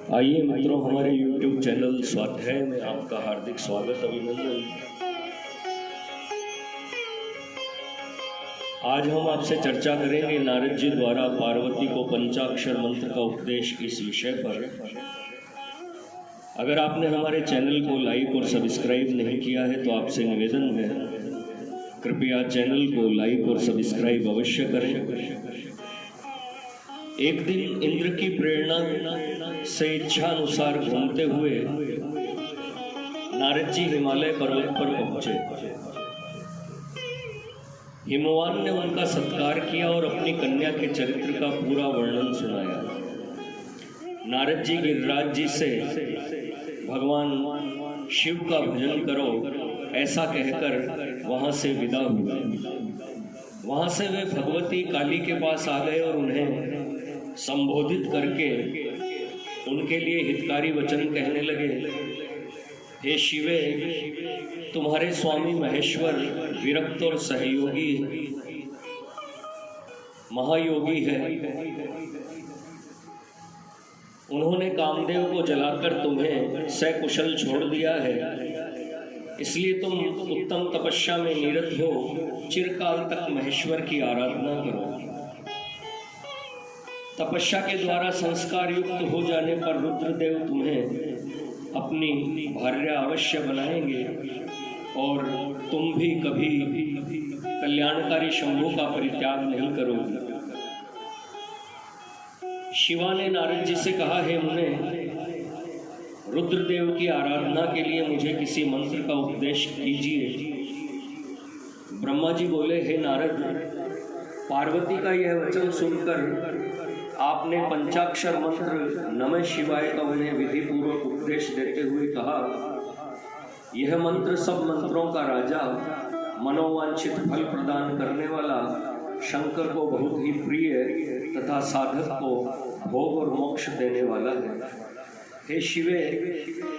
आइए मित्रों, हमारे YouTube चैनल स्वाध्याय में आपका हार्दिक स्वागत, अभिनंदन। आज हम आपसे चर्चा करेंगे नारद जी द्वारा पार्वती को पंचाक्षर मंत्र का उपदेश इस विषय पर। अगर आपने हमारे चैनल को लाइक और सब्सक्राइब नहीं किया है तो आपसे निवेदन है, कृपया चैनल को लाइक और सब्सक्राइब अवश्य करें। एक दिन इंद्र की प्रेरणा से इच्छा अनुसार घूमते हुए नारद जी हिमालय पर्वत पर पहुंचे। हिमवान ने उनका सत्कार किया और अपनी कन्या के चरित्र का पूरा वर्णन सुनाया। नारद जी गिरिराज जी से भगवान शिव का भजन करो ऐसा कहकर वहां से विदा हुए। वहां से वे भगवती काली के पास आ गए और उन्हें संबोधित करके उनके लिए हितकारी वचन कहने लगे। हे शिवे, तुम्हारे स्वामी महेश्वर विरक्त और सहयोगी महायोगी है। उन्होंने कामदेव को जलाकर तुम्हें सकुशल छोड़ दिया है, इसलिए तुम उत्तम तपस्या में निरत हो चिरकाल तक महेश्वर की आराधना करो। तपस्या के द्वारा संस्कार युक्त हो जाने पर रुद्रदेव तुम्हें अपनी भार्या अवश्य बनाएंगे और तुम भी कभी कल्याणकारी शंभु का परित्याग नहीं करोगे। शिवा ने नारद जी से कहा, हे मुने, रुद्रदेव की आराधना के लिए मुझे किसी मंत्र का उपदेश कीजिए। ब्रह्मा जी बोले, हे नारद, पार्वती का यह वचन सुनकर आपने पंचाक्षर मंत्र नमः शिवाय का उन्हें विधि पूर्वक उपदेश देते हुए कहा, यह मंत्र सब मंत्रों का राजा, मनोवांछित फल प्रदान करने वाला, शंकर को बहुत ही प्रिय तथा साधक को भोग और मोक्ष देने वाला है। हे शिवे,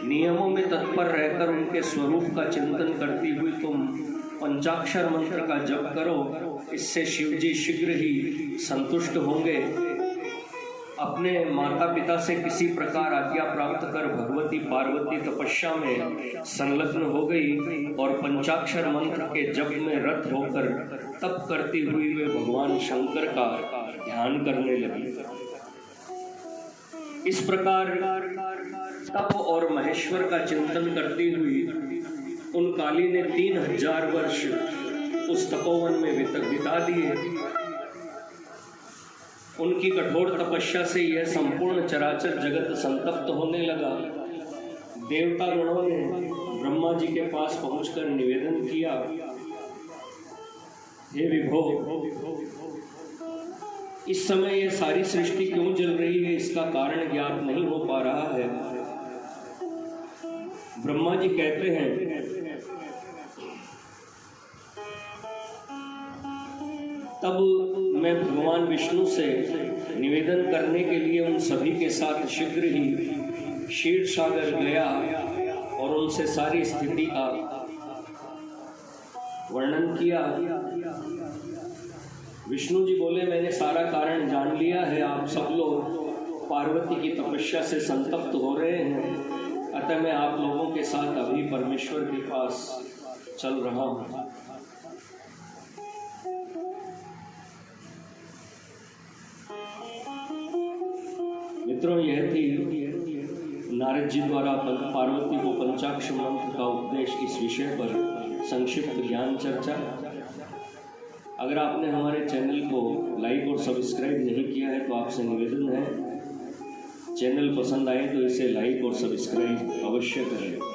नियमों में तत्पर रहकर उनके स्वरूप का चिंतन करती हुई तुम पंचाक्षर मंत्र का जप करो, इससे शिव जी शीघ्र ही संतुष्ट होंगे। अपने माता पिता से किसी प्रकार आज्ञा प्राप्त कर भगवती पार्वती तपस्या में संलग्न हो गई और पंचाक्षर मंत्र के जप में रत होकर तप करती हुई वे भगवान शंकर का ध्यान करने लगी। इस प्रकार तप और महेश्वर का चिंतन करती हुई उन काली ने 3000 वर्ष उस तपोवन में बिता दिए। उनकी कठोर तपस्या से यह संपूर्ण चराचर जगत संतप्त होने लगा। देवता गणों ने ब्रह्मा जी के पास पहुंचकर निवेदन किया, हे विभो, इस समय यह सारी सृष्टि क्यों जल रही है, इसका कारण ज्ञात नहीं हो पा रहा है। ब्रह्मा जी कहते हैं, तब मैं भगवान विष्णु से निवेदन करने के लिए उन सभी के साथ शीघ्र ही क्षीर सागर गया और उनसे सारी स्थिति का वर्णन किया। विष्णु जी बोले, मैंने सारा कारण जान लिया है। आप सब लोग पार्वती की तपस्या से संतप्त हो रहे हैं, अतः मैं आप लोगों के साथ अभी परमेश्वर के पास चल रहा हूँ। मित्रों, यह थी नारद जी द्वारा पार्वती को पंचाक्षर मंत्र का उपदेश इस विषय पर संक्षिप्त ज्ञान चर्चा। अगर आपने हमारे चैनल को लाइक और सब्सक्राइब नहीं किया है तो आपसे निवेदन है, चैनल पसंद आए तो इसे लाइक और सब्सक्राइब अवश्य करें।